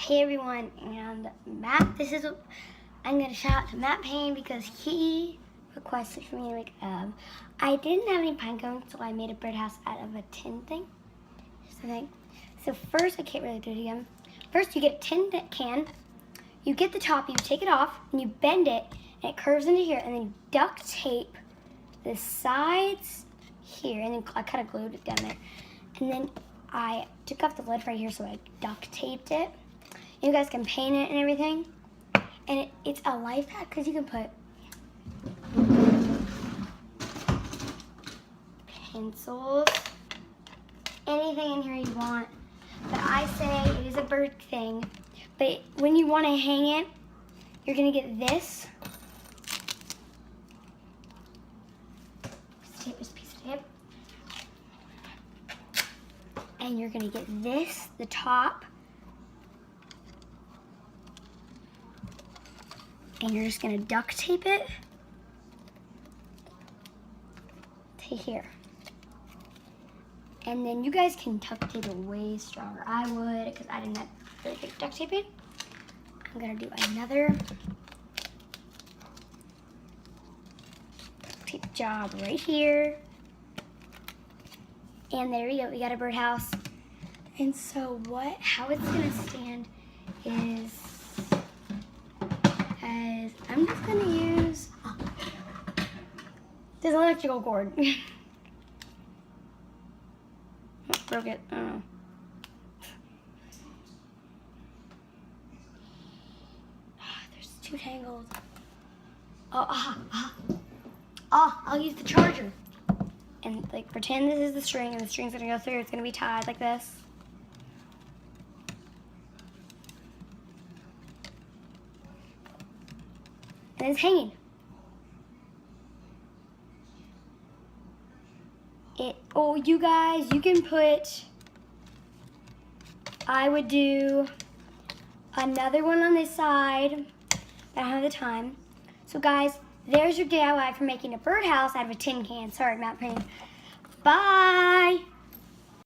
Hey everyone, and Matt, I'm going to shout out to Matt Payne because he requested for me to make I didn't have any pine cones, so I made a birdhouse out of a tin thing. So first, I can't really do it again. First, you get a tin can, you get the top, you take it off, and you bend it, and it curves into here, and then you duct tape the sides here, and then I kind of glued it down there. And then I took off the lid right here, so I duct taped it. You guys can paint it and everything. And it's a life hack because you can put pencils, anything in here you want. But I say it is a bird thing. But when you want to hang it, you're going to get this. This piece of tape. And you're going to get this, the top. And you're just going to duct tape it to here. And then you guys can duct tape it way stronger. I would, because I didn't have really good duct taping. I'm going to do another duct tape job right here. And there we go, we got a birdhouse. And so how it's going to stand is, I'm just going to use this electrical cord. Broke it. I don't know. There's two tangles. I'll use the charger. And like pretend this is the string, and the string's going to go through. It's going to be tied like this. And it's hanging. You guys, you can put, I would do another one on this side, but I don't have the time. So guys, there's your DIY for making a birdhouse out of a tin can. Sorry, Matt Payne. Bye.